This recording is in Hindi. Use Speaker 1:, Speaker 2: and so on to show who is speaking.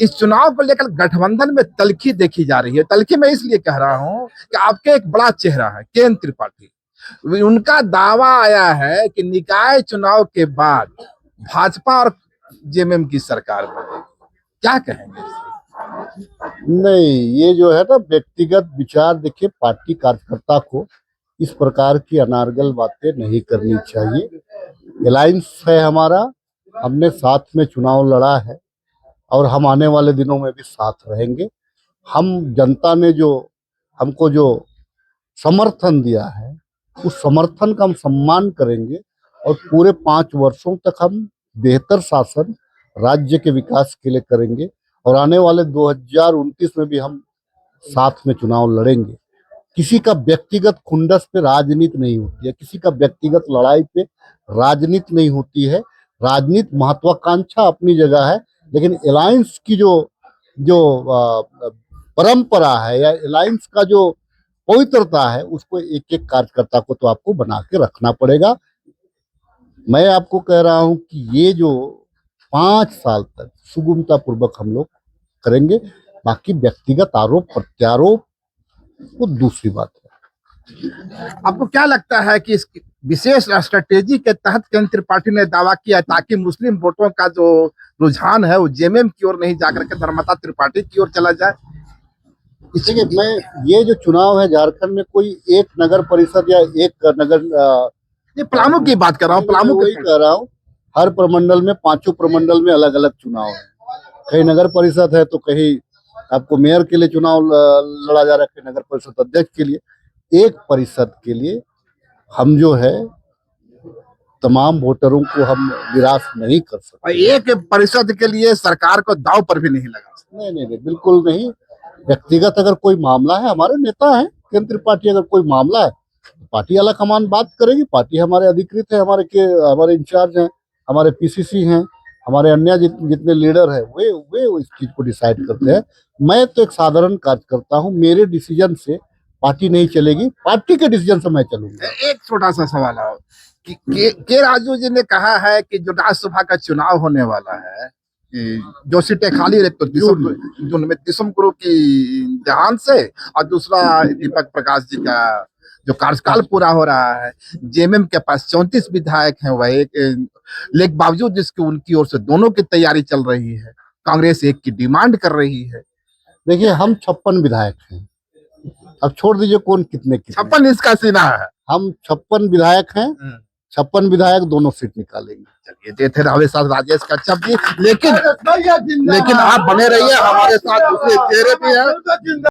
Speaker 1: इस चुनाव को लेकर गठबंधन में तल्खी देखी जा रही है। तल्खी मैं इसलिए कह रहा हूं कि आपके एक बड़ा चेहरा है केएन त्रिपाठी, उनका दावा आया है कि निकाय चुनाव के बाद भाजपा और जेएमएम की सरकार बनेगी। क्या कहेंगे?
Speaker 2: नहीं, ये जो है ना व्यक्तिगत विचार, देखिए पार्टी कार्यकर्ता को इस प्रकार की अनारगल बातें नहीं करनी चाहिए। अलायंस है हमारा, हमने साथ में चुनाव लड़ा है और हम आने वाले दिनों में भी साथ रहेंगे। हम जनता ने जो हमको जो समर्थन दिया है उस समर्थन का हम सम्मान करेंगे और पूरे 5 वर्षों तक हम बेहतर शासन राज्य के विकास के लिए करेंगे और आने वाले 2029 में भी हम साथ में चुनाव लड़ेंगे। किसी का व्यक्तिगत खुंडस पे राजनीति नहीं होती है, किसी का व्यक्तिगत लड़ाई पे राजनीति नहीं होती है। राजनीति महत्वाकांक्षा अपनी जगह है, लेकिन अलायंस की जो जो परंपरा है या अलायंस का जो पवित्रता है उसको एक एक कार्यकर्ता को तो आपको बना के रखना पड़ेगा। मैं आपको कह रहा हूं कि ये जो 5 साल तक सुगमता पूर्वक हम लोग करेंगे, बाकी व्यक्तिगत आरोप प्रत्यारोप वो दूसरी बात है।
Speaker 1: आपको क्या लगता है कि इस विशेष स्ट्रेटेजी के तहत केएन त्रिपाठी ने दावा किया ताकि मुस्लिम वोटों का जो रुझान है वो जेएमएम की ओर नहीं जाकर के धर्मता त्रिपाठी की ओर चला जाए?
Speaker 2: देखिए, मैं ये जो चुनाव है झारखंड में कोई एक नगर परिषद या एक नगर
Speaker 1: ये पलामू की बात कर रहा हूँ, पलामू
Speaker 2: वही कह रहा हूँ। हर प्रमंडल में 5 प्रमंडल में अलग अलग चुनाव है। कहीं नगर परिषद है तो कहीं आपको मेयर के लिए चुनाव लड़ा जा रहा है, कहीं नगर परिषद अध्यक्ष के लिए। एक परिषद के लिए हम जो है तमाम वोटरों को हम निराश नहीं कर सकते।
Speaker 1: एक परिषद के लिए सरकार को दांव पर भी नहीं लगा सकते।
Speaker 2: नहीं, बिल्कुल नहीं। व्यक्तिगत अगर कोई मामला है, हमारे नेता है केएन त्रिपाठी, अगर कोई मामला है तो पार्टी आला कमान बात करेगी। पार्टी हमारे अधिकृत है, हमारे इंचार्ज हैं, हमारे पीसीसी हैं, हमारे अन्य जितने लीडर हैं वे इस चीज को डिसाइड करते हैं। मैं तो एक साधारण कार्यकर्ता हूं, मेरे डिसीजन से पार्टी नहीं चलेगी, पार्टी के डिसीजन से मैं चलूंगा।
Speaker 1: एक छोटा सा सवाल है कि के राजू जी ने कहा है कि जो राज्यसभा का चुनाव होने वाला है, जो सीटें खाली रहे तो जून में दिसम गुरु की देहांत से और दूसरा दीपक प्रकाश जी का जो कार्यकाल पूरा हो रहा है, जेएमएम के पास 34 विधायक हैं, वह एक लेकिन बावजूद जिसकी उनकी ओर से दोनों की तैयारी चल रही है, कांग्रेस एक की डिमांड कर रही है।
Speaker 2: देखिए, हम 56 विधायक हैं, अब छोड़ दीजिए कौन कितने
Speaker 1: 56 इसका सीना है।
Speaker 2: हम 56 विधायक हैं, 56 विधायक दोनों सीट निकालेंगे।
Speaker 1: चलिए, ये थे हमारे साथ राजेश कच्छप जी। लेकिन आप बने रहिए, हमारे साथ दूसरे चेहरे भी हैं।